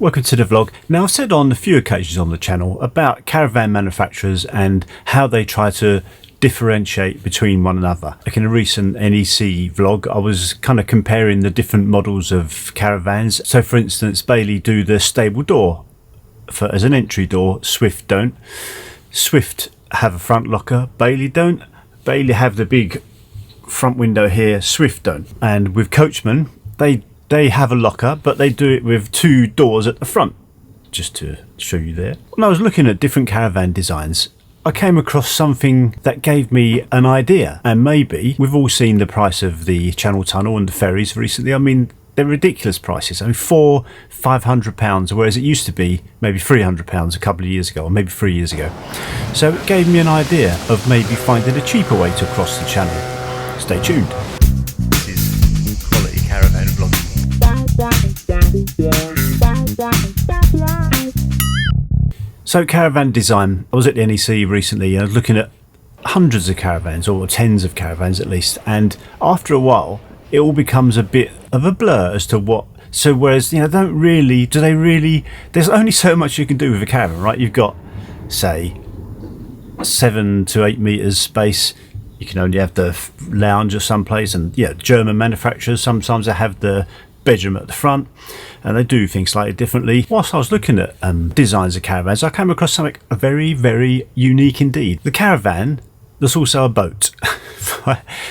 Welcome to the vlog. Now, I've said on a few occasions on the channel about caravan manufacturers and how they try to differentiate between one another. Like in a recent NEC vlog, I was kind of comparing the different models of caravans. So for instance, Bailey do the stable door as an entry door, Swift don't. Swift have a front locker, Bailey don't. Bailey have the big front window here, Swift don't. And with Coachman, they have a locker, but they do it with two doors at the front, just to show you there. When I was looking at different caravan designs, I came across something that gave me an idea. And maybe we've all seen the price of the Channel Tunnel and the ferries recently. I mean, they're ridiculous prices. I mean, £400-500, whereas it used to be maybe £300 a couple of years ago, or maybe 3 years ago. So it gave me an idea of maybe finding a cheaper way to cross the channel. Stay tuned. This is quality caravan vlogging. So caravan design, I was at the NEC recently and I was looking at hundreds of caravans, or tens of caravans at least, and after a while it all becomes a bit of a blur as to what. So whereas, you know, there's only so much you can do with a caravan, right? You've got, say, 7 to 8 meters space. You can only have the lounge or someplace, and yeah, German manufacturers, sometimes they have the bedroom at the front, and they do things slightly differently. Whilst I was looking at designs of caravans, I came across something very, very unique indeed. The caravan, there's also a boat.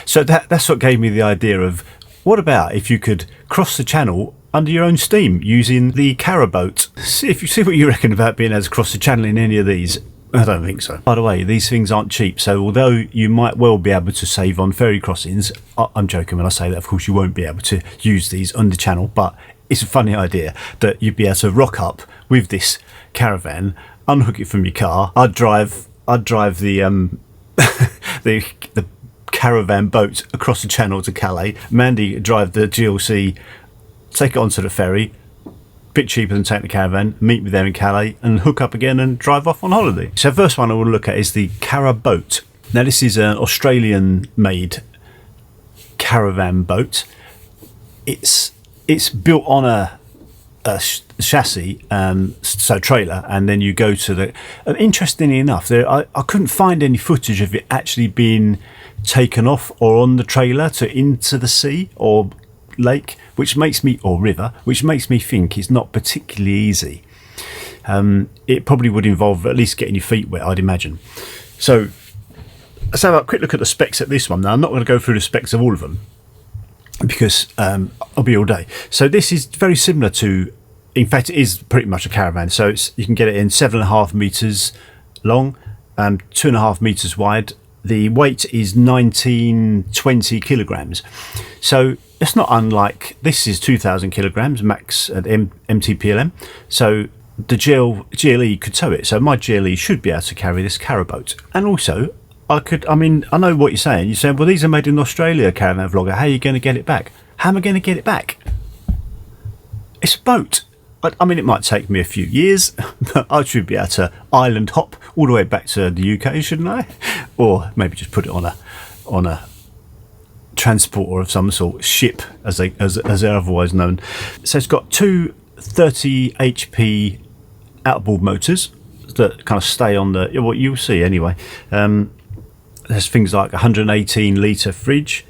So that's what gave me the idea of, what about if you could cross the channel under your own steam using the Caraboat? See what you reckon about being able to cross the channel in any of these. I don't think so. By the way, these things aren't cheap, so although you might well be able to save on ferry crossings, I'm joking when I say that. Of course you won't be able to use these on the channel, but it's a funny idea that you'd be able to rock up with this caravan, unhook it from your car. I'd drive the the caravan boat across the channel to Calais. Mandy would drive the GLC, take it onto the ferry, bit cheaper than taking the caravan, meet me there in Calais and hook up again and drive off on holiday. So the first one I will look at is the Caraboat. Now this is an Australian made caravan boat. It's built on a chassis, so trailer, and then you go to the, and interestingly enough, I couldn't find any footage of it actually being taken off or on the trailer to into the sea or lake, or river, which makes me think it's not particularly easy. It probably would involve at least getting your feet wet, I'd imagine. So let's have a quick look at the specs at this one. Now I'm not going to go through the specs of all of them because I'll be all day. So this is very similar to, in fact it is pretty much a caravan. So you can get it in 7.5 meters long and 2.5 meters wide. The weight is 1920 kilograms. So it's not unlike, this is 2,000 kilograms max at MTPLM. So the GLE could tow it. So my GLE should be able to carry this Caraboat. And also, I know what you're saying. You're saying, well, these are made in Australia, caravan vlogger. How are you going to get it back? How am I going to get it back? It's a boat. I mean, it might take me a few years, but I should be able to island hop all the way back to the UK, shouldn't I? Or maybe just put it on a transporter of some sort, ship as they're otherwise known. So it's got two 30 HP outboard motors that kind of stay on the, what you'll see anyway. There's things like 118 litre fridge,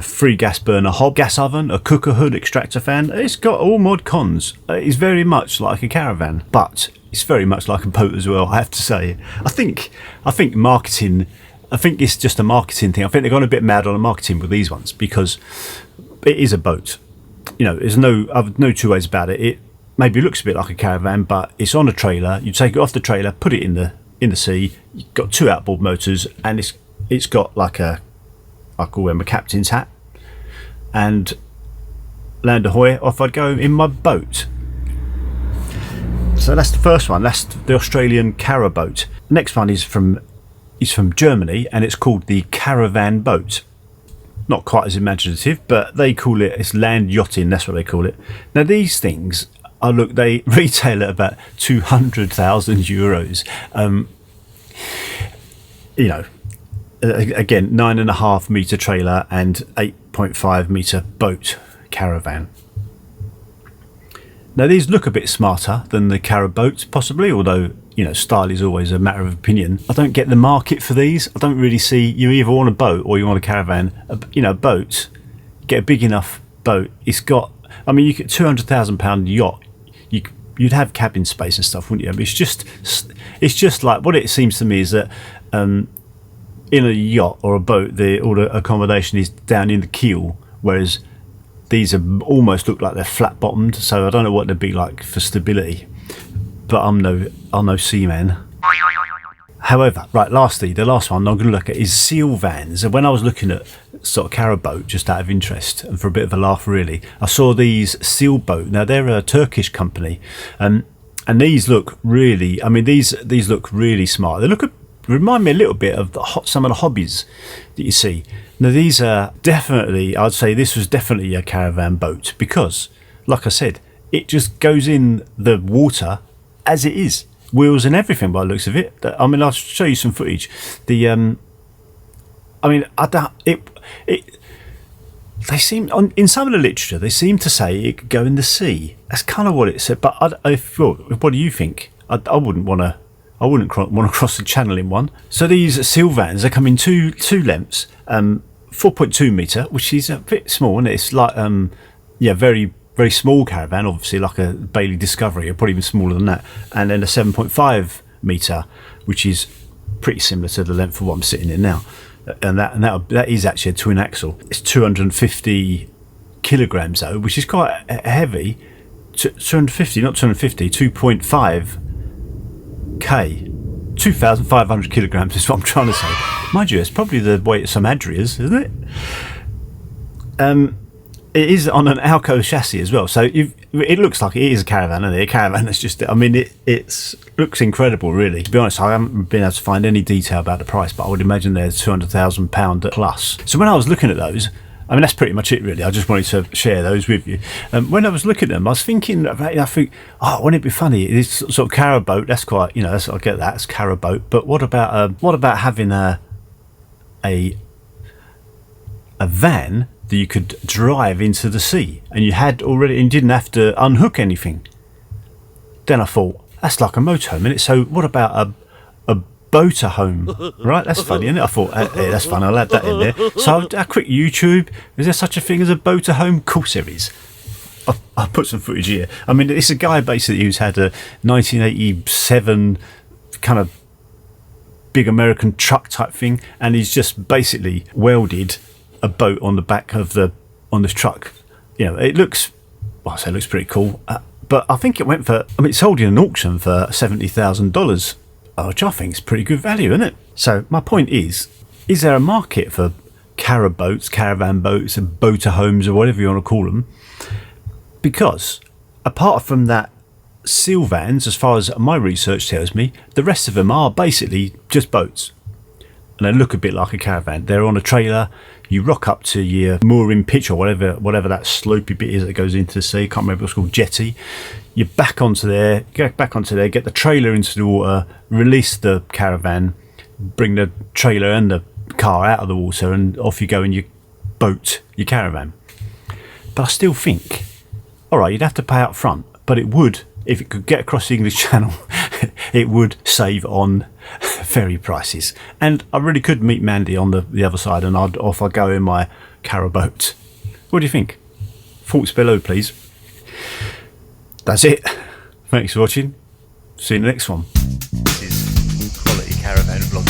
3 gas burner hob, gas oven, a cooker hood, extractor fan. It's got all mod cons. It's very much like a caravan, but it's very much like a boat as well, I have to say. I think marketing, I think it's just a marketing thing. I think they've gone a bit mad on the marketing with these ones because it is a boat. You know, there's no two ways about it. It maybe looks a bit like a caravan, but it's on a trailer. You take it off the trailer, put it in the sea. You've got 2 outboard motors, and it's got like I call him a captain's hat, and land ahoy, off I'd go in my boat. So that's the first one. That's the Australian Caraboat. The next one is from Germany, and it's called the Caravan boat. Not quite as imaginative, but they call it's land yachting. That's what they call it. Now these things they retail at about 200,000 euros. You know, again, 9.5 meter trailer and 8.5 meter boat caravan. Now these look a bit smarter than the Cara boats, possibly, although, you know, style is always a matter of opinion. I don't get the market for these. I don't really see, you either want a boat or you want a Caravan. You know, boats, get a big enough boat. It's got, I mean, you get £200,000 yacht. You'd have cabin space and stuff, wouldn't you? But it's just like, what it seems to me is that in a yacht or a boat, all the accommodation is down in the keel, whereas these are almost look like they're flat bottomed. So I don't know what they'd be like for stability, but I'm no seaman. However, right, lastly, the last one I'm going to look at is SealVans. And when I was looking at sort of Cara boat, just out of interest and for a bit of a laugh really, I saw these Seal boat. Now they're a Turkish company, and these look really, I mean, these look really smart. They remind me a little bit of some of the hobbies that you see. Now these are definitely, I'd say this was definitely a Caravan boat, because like I said, it just goes in the water as it is, wheels and everything by the looks of it. I mean, I'll show you some footage. The I mean, I don't, they seem, in some of the literature they seem to say it could go in the sea. That's kind of what it said, but what do you think? I wouldn't want to cross the channel in one. So these SealVans, they come in two lengths, 4.2 metre, which is a bit small, and it's like very, very small Caravan, obviously like a Bailey Discovery, or probably even smaller than that, and then a 7.5 metre, which is pretty similar to the length of what I'm sitting in now, and that is actually a twin axle. It's 250 kilograms though, which is quite heavy. 250, not 250, 2.5 K, 2,500 kilograms is what I'm trying to say. Mind you, it's probably the weight of some Adrias, isn't it? It is on an Alco chassis as well, so it looks like it is a Caravan, and a Caravan that's just, I mean, it looks incredible really. To be honest, I haven't been able to find any detail about the price, but I would imagine they're £200,000 plus. So when I was looking at those, I mean, that's pretty much it really. I just wanted to share those with you. When I was looking at them, I was thinking about, wouldn't it be funny? It's sort of Cara boat. That's quite, I get that. It's Cara boat. But what about having a van that you could drive into the sea, and you didn't have to unhook anything? Then I thought, that's like a motorhome, isn't it? So what about a boaterhome, right? That's funny, isn't it? I thought, hey, that's fun, I'll add that in there. So a quick YouTube, is there such a thing as a boaterhome? Of course there is. I'll put some footage here. I mean, it's a guy basically who's had a 1987 kind of big American truck type thing, and he's just basically welded a boat on the back of on this truck. It looks pretty cool, but I think it sold in an auction for $70,000. Which I think is pretty good value, isn't it? So my point is there a market for Cara boats, Caravan boats, and boaterhomes, or whatever you want to call them? Because apart from that SealVans, as far as my research tells me, the rest of them are basically just boats, and they look a bit like a Caravan. They're on a trailer. You rock up to your mooring pitch, or whatever that slopey bit is that goes into the sea. Can't remember what it's called, jetty. You go back onto there, get the trailer into the water, release the Caravan, bring the trailer and the car out of the water, and off you go in your boat, your Caravan. But I still think, all right, you'd have to pay up front, but it would, if it could get across the English Channel, it would save on ferry prices. And I really could meet Mandy on the other side, and I'd go in my Cara boat. What do you think? Thoughts below, please. That's it. Thanks for watching. See you in the next one. This is quality Caravan vlog.